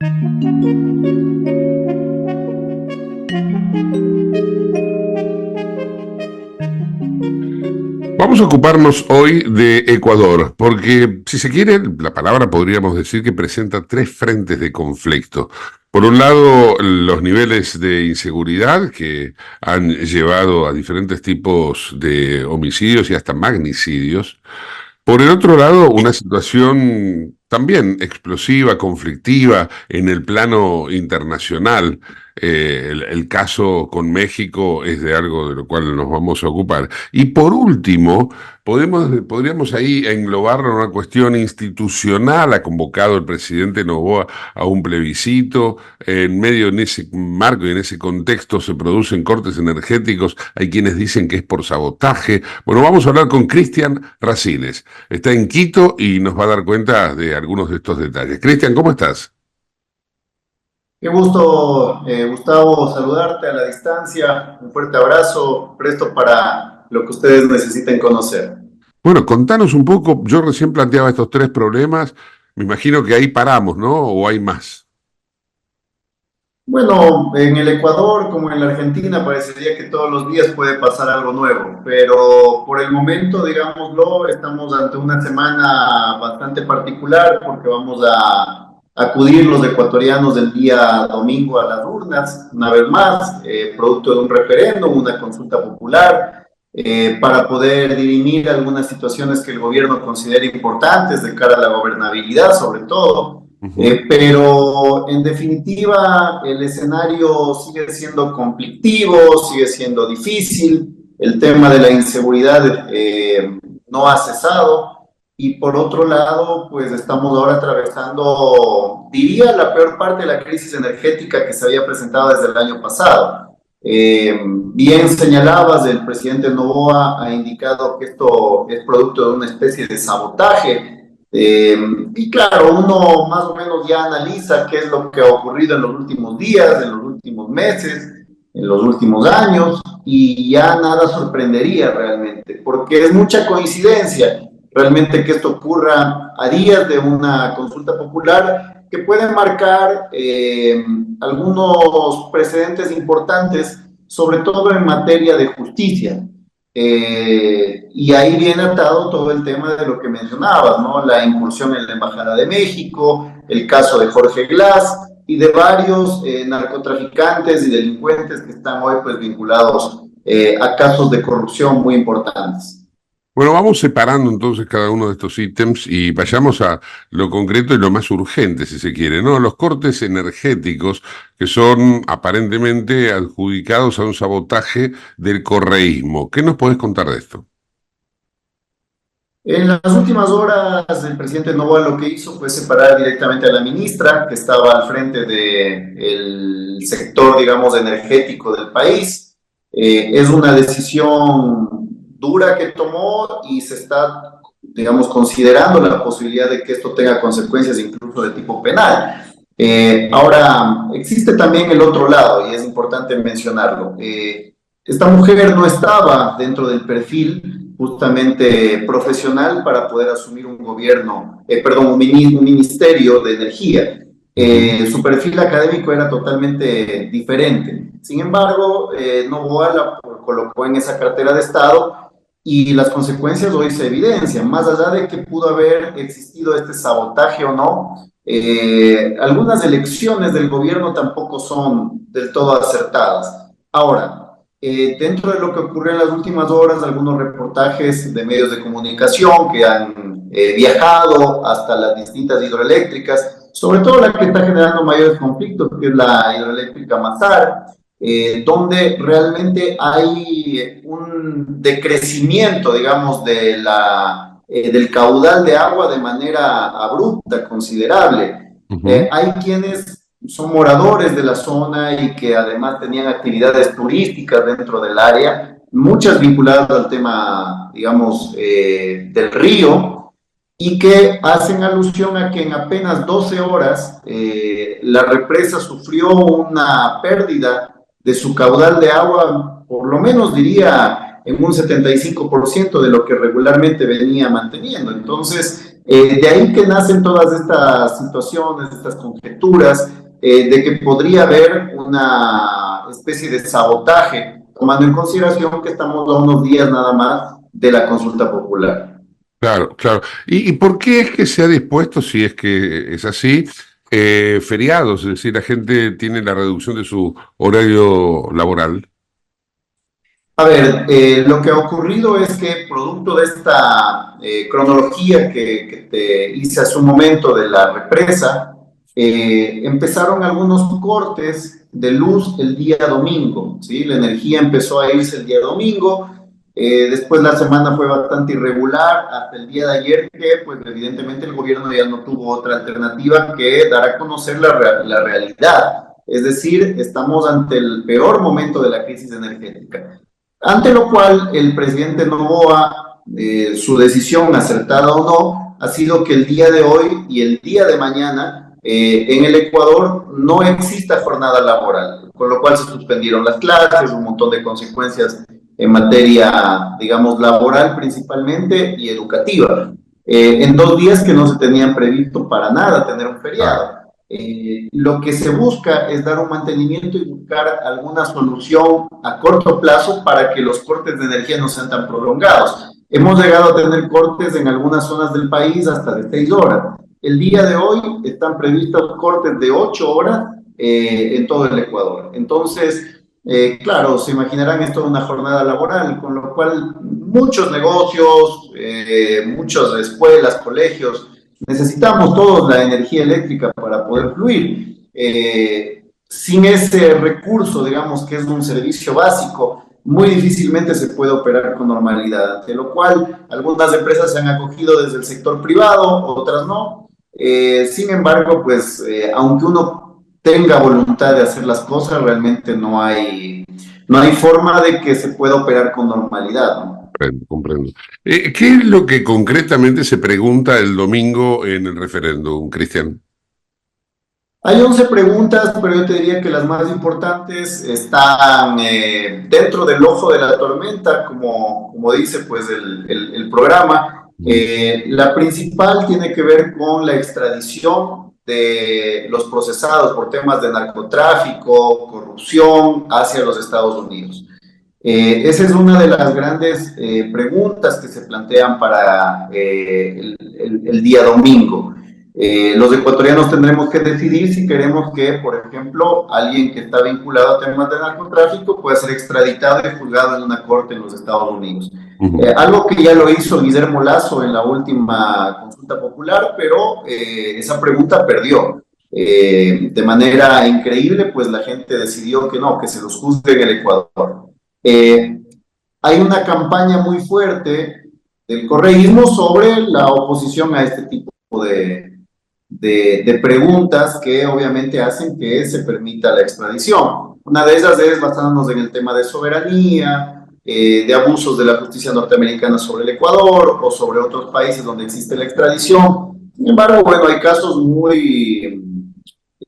Vamos a ocuparnos hoy de Ecuador, porque si se quiere, la palabra podríamos decir que presenta tres frentes de conflicto. Por un lado, los niveles de inseguridad que han llevado a diferentes tipos de homicidios y hasta magnicidios. Por el otro lado, una situación también explosiva, conflictiva en el plano internacional. El caso con México es de algo de lo cual nos vamos a ocupar. Y por último, podríamos ahí englobarlo en una cuestión institucional. Ha convocado el presidente Noboa a un plebiscito. En medio de ese marco y en ese contexto se producen cortes energéticos. Hay quienes dicen que es por sabotaje. Bueno, vamos a hablar con Cristian Racines. Está en Quito y nos va a dar cuenta de algunos de estos detalles. Cristian, ¿cómo estás? Qué gusto, Gustavo, saludarte a la distancia. Un fuerte abrazo, presto para lo que ustedes necesiten conocer. Bueno, contanos un poco, yo recién planteaba estos tres problemas, me imagino que ahí paramos, ¿no? ¿O hay más? Bueno, en el Ecuador como en la Argentina parecería que todos los días puede pasar algo nuevo, pero por el momento, digámoslo, estamos ante una semana bastante particular porque vamos a acudir los ecuatorianos el día domingo a las urnas, una vez más, producto de un referéndum, una consulta popular, para poder dirimir algunas situaciones que el gobierno considera importantes de cara a la gobernabilidad, sobre todo. Ujú. Pero en definitiva el escenario sigue siendo conflictivo, sigue siendo difícil, el tema de la inseguridad no ha cesado y por otro lado pues estamos ahora atravesando, diría, la peor parte de la crisis energética que se había presentado desde el año pasado. Bien señalabas, el presidente Noboa ha indicado que esto es producto de una especie de sabotaje. Y claro, uno más o menos ya analiza qué es lo que ha ocurrido en los últimos días, en los últimos meses, en los últimos años, y ya nada sorprendería realmente, porque es mucha coincidencia realmente que esto ocurra a días de una consulta popular que puede marcar algunos precedentes importantes, sobre todo en materia de justicia. Y ahí viene atado todo el tema de lo que mencionabas, ¿no? La incursión en la Embajada de México, el caso de Jorge Glass y de varios narcotraficantes y delincuentes que están hoy pues vinculados a casos de corrupción muy importantes. Bueno, vamos separando entonces cada uno de estos ítems y vayamos a lo concreto y lo más urgente, si se quiere, ¿no? Los cortes energéticos que son aparentemente adjudicados a un sabotaje del correísmo. ¿Qué nos podés contar de esto? En las últimas horas, el presidente Noboa lo que hizo fue separar directamente a la ministra, que estaba al frente del sector, digamos, energético del país. Es una decisión dura que tomó y se está, digamos, considerando la posibilidad de que esto tenga consecuencias incluso de tipo penal. Ahora, existe también el otro lado y es importante mencionarlo. Esta mujer no estaba dentro del perfil justamente profesional para poder asumir un gobierno, perdón, un ministerio de energía. Ujú. Su perfil académico era totalmente diferente. Sin embargo, Noboa la colocó en esa cartera de Estado y las consecuencias hoy se evidencian. Más allá de que pudo haber existido este sabotaje o no, algunas elecciones del gobierno tampoco son del todo acertadas. Ahora, dentro de lo que ocurrió en las últimas horas, algunos reportajes de medios de comunicación que han viajado hasta las distintas hidroeléctricas, sobre todo la que está generando mayores conflictos, que es la hidroeléctrica Mazar, donde realmente hay un decrecimiento, digamos, del caudal de agua de manera abrupta, considerable. Ujú. Hay quienes son moradores de la zona y que además tenían actividades turísticas dentro del área, muchas vinculadas al tema, digamos, del río, y que hacen alusión a que en apenas 12 horas la represa sufrió una pérdida de su caudal de agua, por lo menos diría en un 75% de lo que regularmente venía manteniendo. Entonces, De ahí que nacen todas estas situaciones, estas conjeturas, de que podría haber una especie de sabotaje, tomando en consideración que estamos a unos días nada más de la consulta popular. Claro, claro. ¿Y por qué es que se ha dispuesto, si es que es así, feriados? Es decir, la gente tiene la reducción de su horario laboral. A ver, lo que ha ocurrido es que producto de esta cronología que te hice hace un momento de la represa, empezaron algunos cortes de luz el día domingo, ¿sí? La energía empezó a irse el día domingo, después la semana fue bastante irregular hasta el día de ayer que pues evidentemente el gobierno ya no tuvo otra alternativa que dar a conocer la realidad. Es decir, estamos ante el peor momento de la crisis energética. Ante lo cual, el presidente Noboa, su decisión, acertada o no, ha sido que el día de hoy y el día de mañana en el Ecuador no exista jornada laboral, con lo cual se suspendieron las clases, un montón de consecuencias en materia, digamos, laboral principalmente y educativa. En 2 días que no se tenían previsto para nada tener un feriado. Lo que se busca es dar un mantenimiento y buscar alguna solución a corto plazo para que los cortes de energía no sean tan prolongados. Hemos llegado a tener cortes en algunas zonas del país hasta de 6 horas. El día de hoy están previstos cortes de 8 horas en todo el Ecuador. Entonces, claro, se imaginarán esto de una jornada laboral, con lo cual muchos negocios, muchas escuelas, colegios, necesitamos todos la energía eléctrica para poder fluir. Sin ese recurso, digamos que es un servicio básico, muy difícilmente se puede operar con normalidad, de lo cual algunas empresas se han acogido desde el sector privado, otras no. Sin embargo, pues, aunque uno tenga voluntad de hacer las cosas, realmente no hay forma de que se pueda operar con normalidad, ¿no? Comprendo, comprendo. ¿Qué es lo que concretamente se pregunta el domingo en el referéndum, Cristian? Hay 11 preguntas, pero yo te diría que las más importantes están dentro del ojo de la tormenta, como dice pues el programa. La principal tiene que ver con la extradición de los procesados por temas de narcotráfico, corrupción hacia los Estados Unidos. Esa es una de las grandes preguntas que se plantean para el día domingo. Los ecuatorianos tendremos que decidir si queremos que, por ejemplo, alguien que está vinculado a temas de narcotráfico pueda ser extraditado y juzgado en una corte en los Estados Unidos. Algo que ya lo hizo Guillermo Lasso en la última consulta popular, pero esa pregunta perdió. De manera increíble, pues la gente decidió que no, que se los juzgue en el Ecuador. Hay una campaña muy fuerte del correísmo sobre la oposición a este tipo de preguntas que obviamente hacen que se permita la extradición. Una de esas es basándonos en el tema de soberanía, de abusos de la justicia norteamericana sobre el Ecuador o sobre otros países donde existe la extradición. Sin embargo, bueno, hay casos muy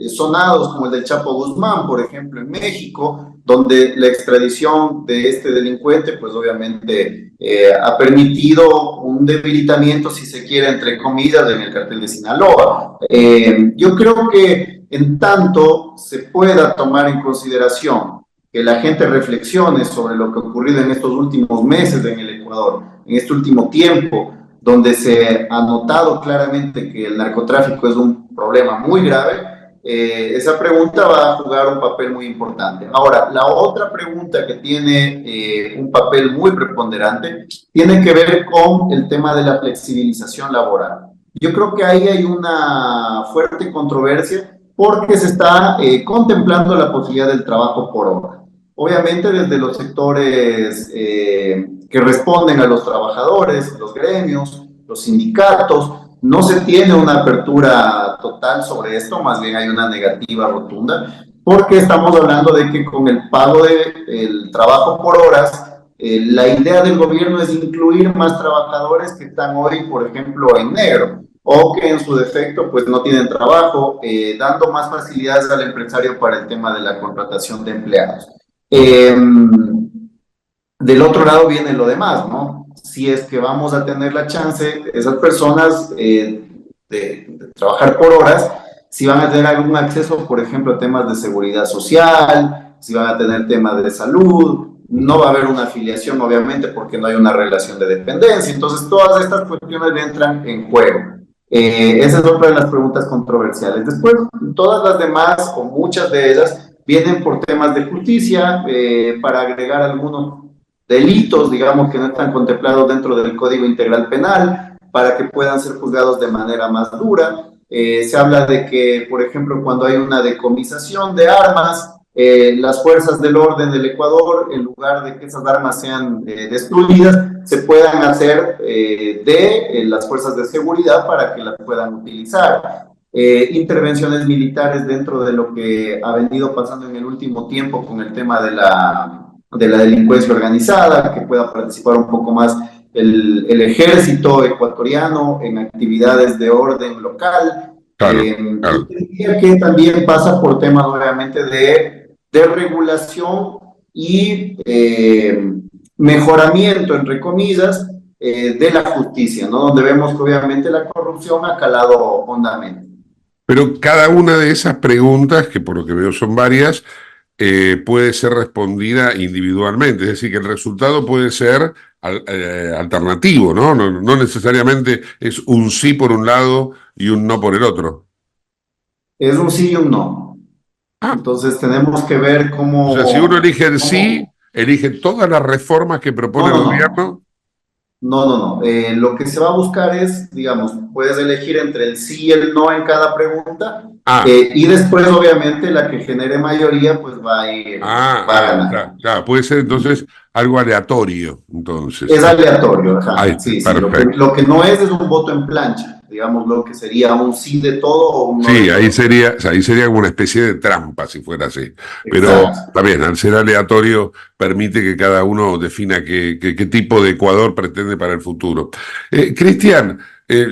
sonados como el del Chapo Guzmán, por ejemplo, en México, donde la extradición de este delincuente, pues obviamente ha permitido un debilitamiento, si se quiere, entre comillas, en el cartel de Sinaloa. Yo creo que en tanto se pueda tomar en consideración que la gente reflexione sobre lo que ha ocurrido en estos últimos meses en el Ecuador, en este último tiempo, donde se ha notado claramente que el narcotráfico es un problema muy grave. Esa pregunta va a jugar un papel muy importante. Ahora, la otra pregunta que tiene un papel muy preponderante tiene que ver con el tema de la flexibilización laboral. Yo creo que ahí hay una fuerte controversia porque se está contemplando la posibilidad del trabajo por hora. Obviamente desde los sectores que responden a los trabajadores, los gremios, los sindicatos, no se tiene una apertura total sobre esto, más bien hay una negativa rotunda, porque estamos hablando de que con el pago del trabajo por horas, la idea del gobierno es incluir más trabajadores que están hoy, por ejemplo, en negro, o que en su defecto pues no tienen trabajo, dando más facilidades al empresario para el tema de la contratación de empleados. Del otro lado viene lo demás, ¿no? si es que vamos a tener la chance, esas personas de trabajar por horas, si van a tener algún acceso, por ejemplo, a temas de seguridad social, si van a tener temas de salud, no va a haber una afiliación, obviamente, porque no hay una relación de dependencia. Entonces, todas estas cuestiones entran en juego. Esa es otra de las preguntas controversiales. Después, todas las demás, o muchas de ellas, vienen por temas de justicia, para agregar algunos delitos, digamos, que no están contemplados dentro del Código Integral Penal, para que puedan ser juzgados de manera más dura. Se habla de que, por ejemplo, cuando hay una decomisación de armas, las fuerzas del orden del Ecuador, en lugar de que esas armas sean destruidas, se puedan hacer de las fuerzas de seguridad para que las puedan utilizar. Intervenciones militares dentro de lo que ha venido pasando en el último tiempo con el tema de la delincuencia organizada, que pueda participar un poco más el ejército ecuatoriano en actividades de orden local. Claro, claro. Yo diría que también pasa por temas, obviamente, de regulación y mejoramiento, entre comillas, de la justicia, ¿no? Donde vemos que obviamente la corrupción ha calado hondamente. Pero cada una de esas preguntas, que por lo que veo son varias, puede ser respondida individualmente, es decir, que el resultado puede ser alternativo, ¿no? No necesariamente es un sí por un lado y un no por el otro. Es un sí y un no. Ah, Entonces tenemos que ver o sea, si uno elige el sí, cómo... elige todas las reformas que No, propone el no, no. gobierno. No, no, no. Lo que se va a buscar es, digamos, puedes elegir entre el sí y el no en cada pregunta, Ah, y después, obviamente, la que genere mayoría, pues va a ganar. claro, claro, puede ser entonces algo aleatorio, entonces. Es aleatorio, Ahí ajá. está, Sí, sí. perfecto. Lo que no es un voto en plancha, digamos, lo que sería un sí de todo o un no de Sí, todo. ahí sería como una especie de trampa si fuera así. Pero Exacto. también, al ser aleatorio, permite que cada uno defina qué tipo de Ecuador pretende para el futuro. Cristian,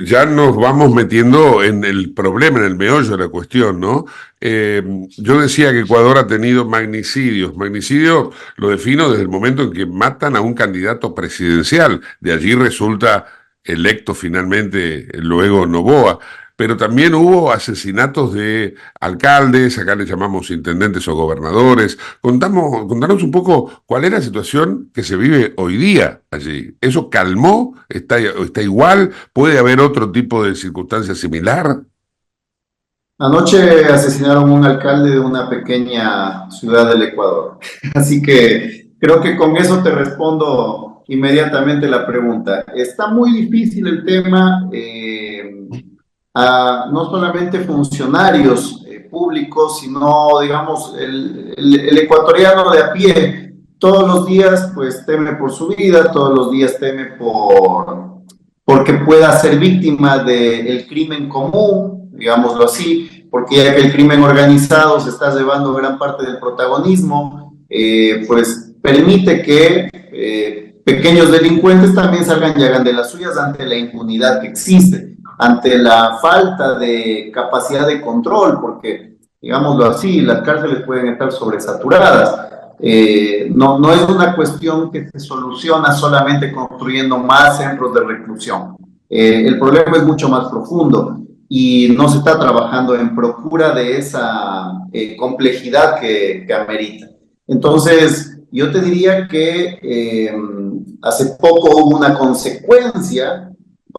ya nos vamos metiendo en el problema, en el meollo de la cuestión, ¿no? Yo decía que Ecuador ha tenido magnicidios. Magnicidio lo defino desde el momento en que matan a un candidato presidencial. De allí resulta electo finalmente luego Noboa, pero también hubo asesinatos de alcaldes, acá les llamamos intendentes o gobernadores. Contanos un poco cuál es la situación que se vive hoy día allí. ¿Eso calmó? ¿Está igual? ¿Puede haber otro tipo de circunstancia similar? Anoche asesinaron a un alcalde de una pequeña ciudad del Ecuador. Así que creo que con eso te respondo inmediatamente la pregunta. Está muy difícil el tema, a no solamente funcionarios públicos, sino, digamos, el ecuatoriano de a pie. Todos los días, pues, teme por su vida, todos los días teme porque pueda ser víctima del crimen común, digámoslo así, porque ya que el crimen organizado se está llevando gran parte del protagonismo, pues permite que pequeños delincuentes también salgan y hagan de las suyas ante la impunidad que existe, ante la falta de capacidad de control, porque, digámoslo así, las cárceles pueden estar sobresaturadas. No es una cuestión que se soluciona solamente construyendo más centros de reclusión. El problema es mucho más profundo y no se está trabajando en procura de esa complejidad que amerita. Entonces, yo te diría que hace poco hubo una consecuencia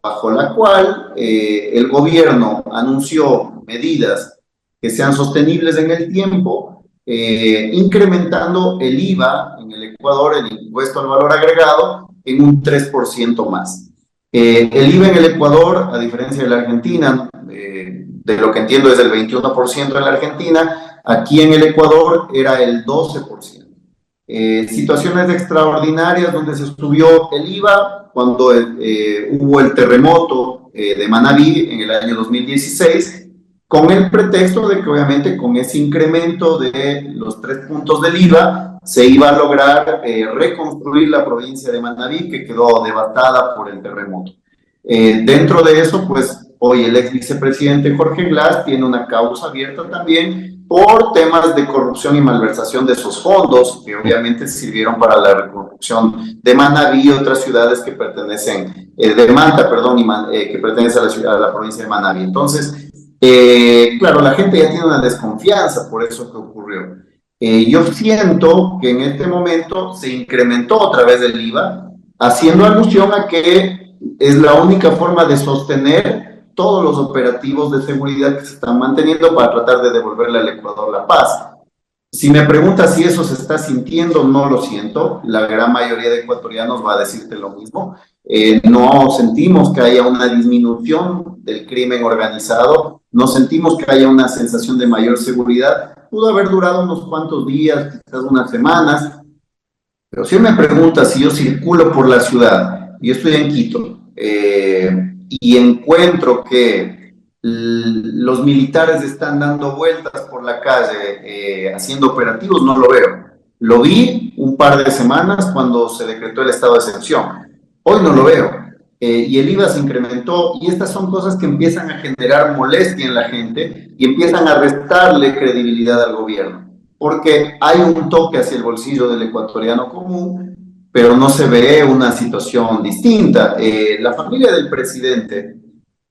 bajo la cual el gobierno anunció medidas que sean sostenibles en el tiempo, incrementando el IVA en el Ecuador, el impuesto al valor agregado, en un 3% más. El IVA en el Ecuador, a diferencia de la Argentina, de lo que entiendo es del 21% en la Argentina, aquí en el Ecuador era el 12%. Situaciones extraordinarias donde se subió el IVA cuando hubo el terremoto de Manabí en el año 2016, con el pretexto de que obviamente con ese incremento de los 3 puntos del IVA se iba a lograr reconstruir la provincia de Manabí, que quedó devastada por el terremoto. Dentro de eso, pues hoy el ex vicepresidente Jorge Glass tiene una causa abierta también por temas de corrupción y malversación de esos fondos, que obviamente sirvieron para la reconstrucción de Manabí y otras ciudades que pertenecen, de Manta, perdón, que pertenece a a la provincia de Manabí. Entonces, claro, la gente ya tiene una desconfianza por eso que ocurrió. Yo siento que en este momento se incrementó otra vez el IVA, haciendo alusión a que es la única forma de sostener todos los operativos de seguridad que se están manteniendo para tratar de devolverle al Ecuador la paz. Si me preguntas si eso se está sintiendo, no lo siento. La gran mayoría de ecuatorianos va a decirte lo mismo. No sentimos que haya una disminución del crimen organizado, no sentimos que haya una sensación de mayor seguridad. Pudo haber durado unos cuantos días, quizás unas semanas, pero si me preguntas si yo circulo por la ciudad, yo estoy en Quito, y encuentro que los militares están dando vueltas por la calle haciendo operativos, no lo veo. Lo vi un par de semanas cuando se decretó el estado de excepción. Hoy no lo veo. Y el IVA se incrementó y estas son cosas que empiezan a generar molestia en la gente y empiezan a restarle credibilidad al gobierno. Porque hay un toque hacia el bolsillo del ecuatoriano común, pero no se ve una situación distinta. La familia del presidente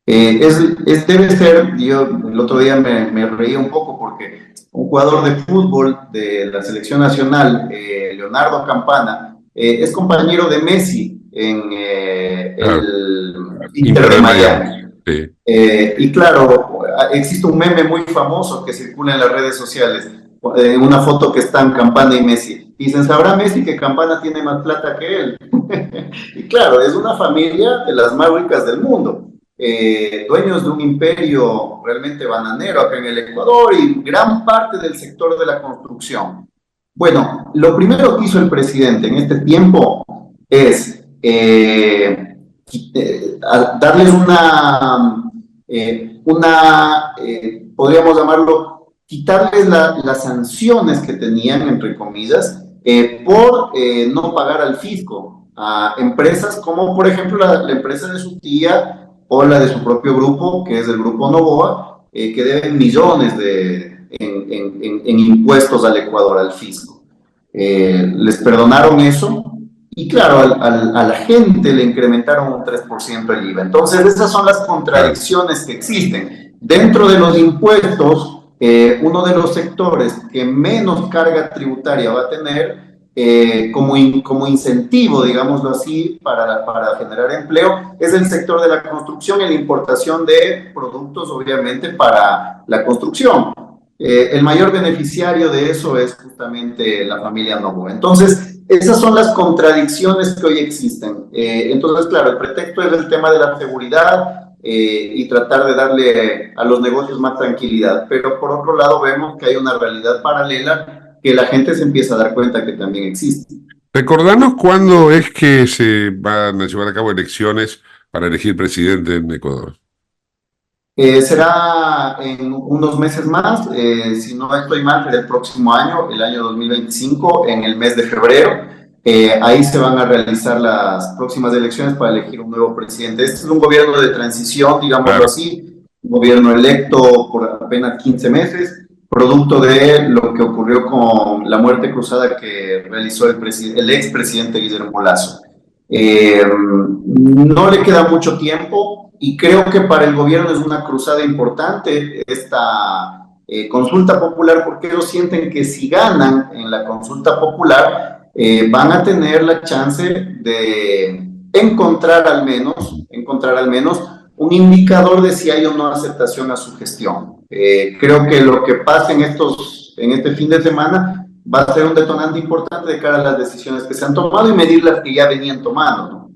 debe ser, yo el otro día me reía un poco porque un jugador de fútbol de la selección nacional, Leonardo Campana, es compañero de Messi en el Inter de Miami. Sí. Y claro, existe un meme muy famoso que circula en las redes sociales, una foto que están Campana y Messi. Dicen, ¿sabrá Messi que Campana tiene más plata que él? Y claro, es una familia de las más ricas del mundo. Dueños de un imperio realmente bananero acá en el Ecuador y gran parte del sector de la construcción. Bueno, lo primero que hizo el presidente en este tiempo es darles podríamos llamarlo, quitarles las sanciones que tenían, entre comillas, por no pagar al fisco a empresas como, por ejemplo, la empresa de su tía o la de su propio grupo, que es el Grupo Novoa, que deben millones en impuestos al Ecuador, al fisco. Les perdonaron eso y claro, a la gente le incrementaron un 3% el IVA. Entonces, esas son las contradicciones que existen. Dentro de los impuestos, uno de los sectores que menos carga tributaria va a tener como incentivo, digámoslo así, para generar empleo, es el sector de la construcción y la importación de productos, obviamente, para la construcción. El mayor beneficiario de eso es justamente la familia Novoa. Entonces, esas son las contradicciones que hoy existen. Entonces, claro, el pretexto es el tema de la seguridad, y tratar de darle a los negocios más tranquilidad. Pero por otro lado vemos que hay una realidad paralela que la gente se empieza a dar cuenta que también existe. Recordanos cuándo es que se van a llevar a cabo elecciones para elegir presidente en Ecuador. Será en unos meses más, si no estoy mal, será el próximo año, el año 2025, en el mes de febrero. Ahí se van a realizar las próximas elecciones para elegir un nuevo presidente. Este es un gobierno de transición, digámoslo así, un gobierno electo por apenas 15 meses, producto de lo que ocurrió con la muerte cruzada que realizó el expresidente Guillermo Lasso. No le queda mucho tiempo y creo que para el gobierno es una cruzada importante esta consulta popular, porque ellos sienten que si ganan en la consulta popular, van a tener la chance de encontrar al menos un indicador de si hay o no aceptación a su gestión. Creo que lo que pasa en este fin de semana va a ser un detonante importante de cara a las decisiones que se han tomado y medir las que ya venían tomando, ¿no?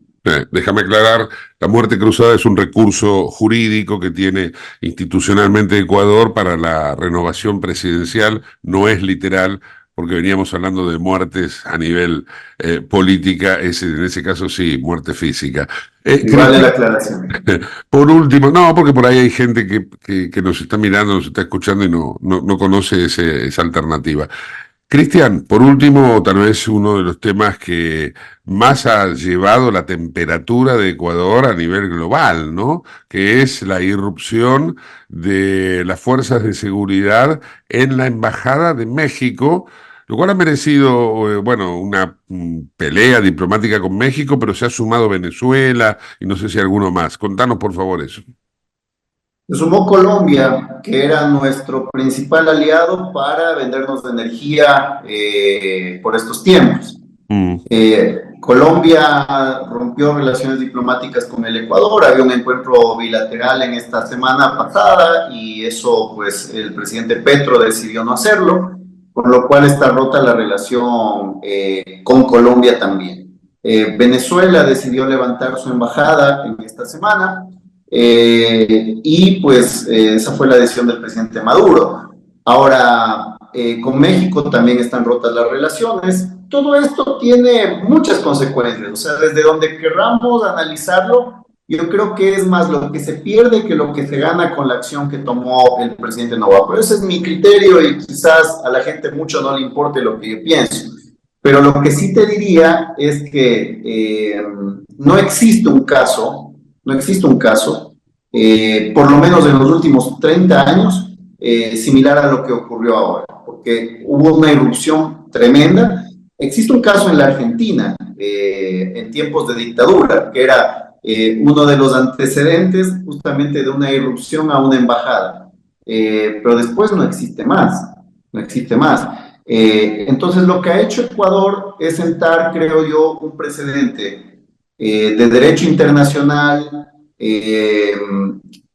Déjame aclarar, la muerte cruzada es un recurso jurídico que tiene institucionalmente Ecuador para la renovación presidencial, no es literal, porque veníamos hablando de muertes a nivel política, en ese caso sí, muerte física. Vale la aclaración. Por último, no, porque por ahí hay gente que nos está mirando, nos está escuchando y no conoce esa alternativa. Cristian, por último, tal vez uno de los temas que más ha llevado la temperatura de Ecuador a nivel global, ¿no? Que es la irrupción de las fuerzas de seguridad en la Embajada de México, lo cual ha merecido, bueno, una pelea diplomática con México, pero se ha sumado Venezuela y no sé si alguno más. Contanos, por favor, eso. Se sumó Colombia, que era nuestro principal aliado para vendernos de energía por estos tiempos. Mm. Colombia rompió relaciones diplomáticas con el Ecuador, había un encuentro bilateral en esta semana pasada y eso pues el presidente Petro decidió no hacerlo, por lo cual está rota la relación con Colombia también. Venezuela decidió levantar su embajada en esta semana y pues esa fue la decisión del presidente Maduro. Ahora, con México también están rotas las relaciones. Todo esto tiene muchas consecuencias, o sea, desde donde querramos analizarlo, yo creo que es más lo que se pierde que lo que se gana con la acción que tomó el presidente Noboa. Pero ese es mi criterio y quizás a la gente mucho no le importe lo que yo pienso. Pero lo que sí te diría es que no existe un caso, por lo menos en los últimos 30 años, similar a lo que ocurrió ahora, porque hubo una irrupción tremenda. Existe un caso en la Argentina, en tiempos de dictadura, que era uno de los antecedentes justamente de una irrupción a una embajada, pero después no existe más, no existe más. Entonces lo que ha hecho Ecuador es sentar, creo yo, un precedente de derecho internacional,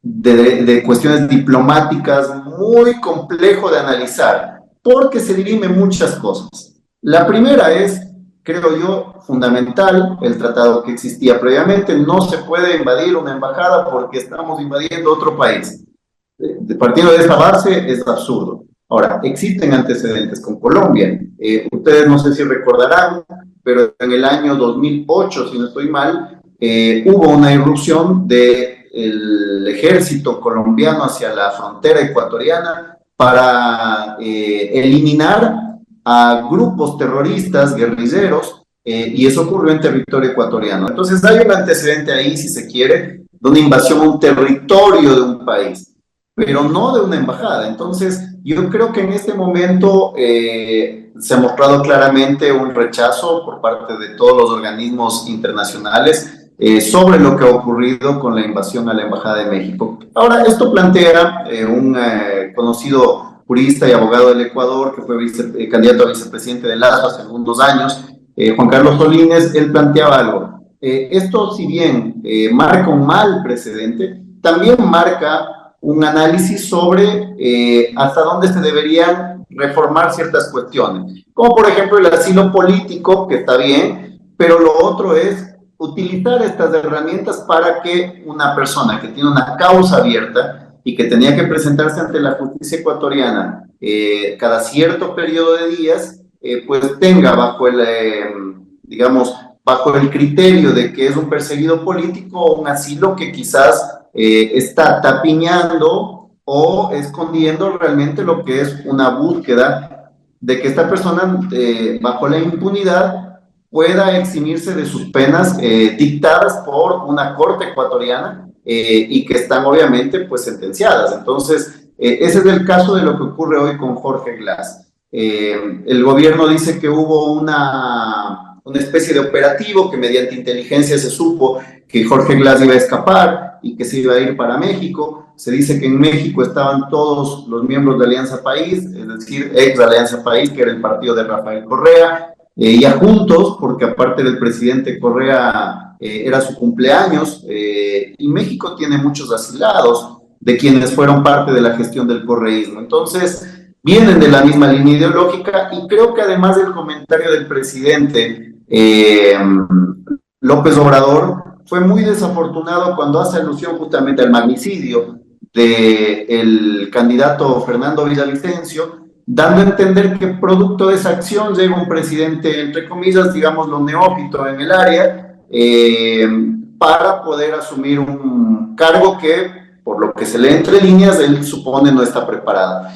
de cuestiones diplomáticas muy complejo de analizar, porque se dirimen muchas cosas. La primera es, creo yo, fundamental, el tratado que existía previamente, no se puede invadir una embajada porque estamos invadiendo otro país. Partiendo de esa base es absurdo. Ahora, existen antecedentes con Colombia. Ustedes no sé si recordarán, pero en el año 2008, si no estoy mal, hubo una irrupción del ejército colombiano hacia la frontera ecuatoriana para eliminar a grupos terroristas, guerrilleros, y eso ocurrió en territorio ecuatoriano. Entonces hay un antecedente ahí, si se quiere, de una invasión a un territorio de un país, pero no de una embajada. Entonces yo creo que en este momento se ha mostrado claramente un rechazo por parte de todos los organismos internacionales sobre lo que ha ocurrido con la invasión a la Embajada de México. Ahora, esto plantea un conocido jurista y abogado del Ecuador, que fue candidato a vicepresidente de Lazo hace algunos años, Juan Carlos Solines. Él planteaba algo. Esto, si bien marca un mal precedente, también marca un análisis sobre hasta dónde se deberían reformar ciertas cuestiones, como por ejemplo el asilo político, que está bien, pero lo otro es utilizar estas herramientas para que una persona que tiene una causa abierta y que tenía que presentarse ante la justicia ecuatoriana cada cierto periodo de días, pues tenga bajo el, digamos, bajo el criterio de que es un perseguido político un asilo que quizás está tapiñando o escondiendo realmente lo que es una búsqueda de que esta persona, bajo la impunidad, pueda eximirse de sus penas dictadas por una corte ecuatoriana y que están obviamente pues sentenciadas. Entonces, ese es el caso de lo que ocurre hoy con Jorge Glass. El gobierno dice que hubo una especie de operativo que mediante inteligencia se supo que Jorge Glass iba a escapar y que se iba a ir para México. Se dice que en México estaban todos los miembros de Alianza País, es decir, ex Alianza País, que era el partido de Rafael Correa, ya juntos, porque aparte del presidente Correa era su cumpleaños, y México tiene muchos asilados de quienes fueron parte de la gestión del correísmo. Entonces, vienen de la misma línea ideológica y creo que además del comentario del presidente López Obrador, fue muy desafortunado cuando hace alusión justamente al magnicidio del candidato Fernando Villavicencio, dando a entender que producto de esa acción llega un presidente, entre comillas, digámoslo, neófito en el área, para poder asumir un cargo que, por lo que se lee entre líneas, él supone no está preparado.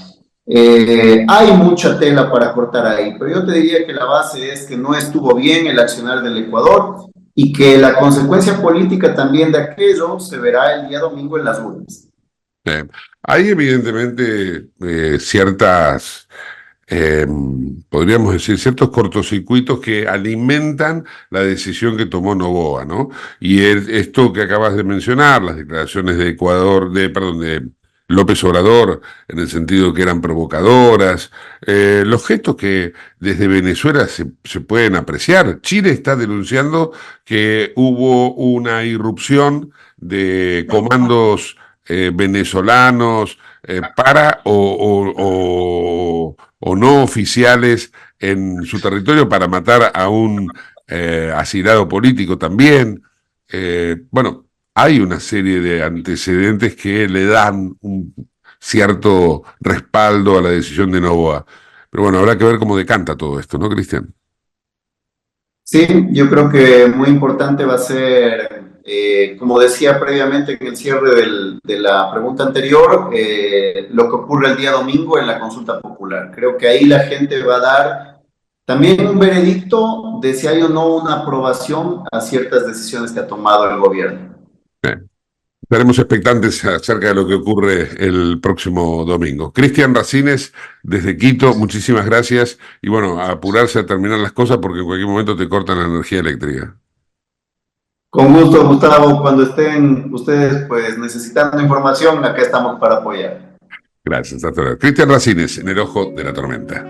Hay mucha tela para cortar ahí, pero yo te diría que la base es que no estuvo bien el accionar del Ecuador y que la consecuencia política también de aquello se verá el día domingo en las urnas. Eh, Hay evidentemente ciertas, eh, podríamos decir, ciertos cortocircuitos que alimentan la decisión que tomó Noboa, ¿no? Y esto que acabas de mencionar, las declaraciones de Ecuador, perdón, de López Obrador, en el sentido que eran provocadoras, los gestos que desde Venezuela se pueden apreciar. Chile está denunciando que hubo una irrupción de comandos venezolanos para o no oficiales en su territorio para matar a un asilado político también. Bueno, hay una serie de antecedentes que le dan un cierto respaldo a la decisión de Noboa. Pero bueno, habrá que ver cómo decanta todo esto, ¿no, Cristian? Sí, yo creo que muy importante va a ser, como decía previamente en el cierre de la pregunta anterior, lo que ocurre el día domingo en la consulta popular. Creo que ahí la gente va a dar también un veredicto de si hay o no una aprobación a ciertas decisiones que ha tomado el gobierno. Estaremos expectantes acerca de lo que ocurre el próximo domingo. Cristian Racines, desde Quito, muchísimas gracias. Y bueno, a apurarse a terminar las cosas porque en cualquier momento te cortan la energía eléctrica. Con gusto, Gustavo, cuando estén ustedes pues necesitando información, acá estamos para apoyar. Gracias, hasta luego. Cristian Racines, en el ojo de la tormenta.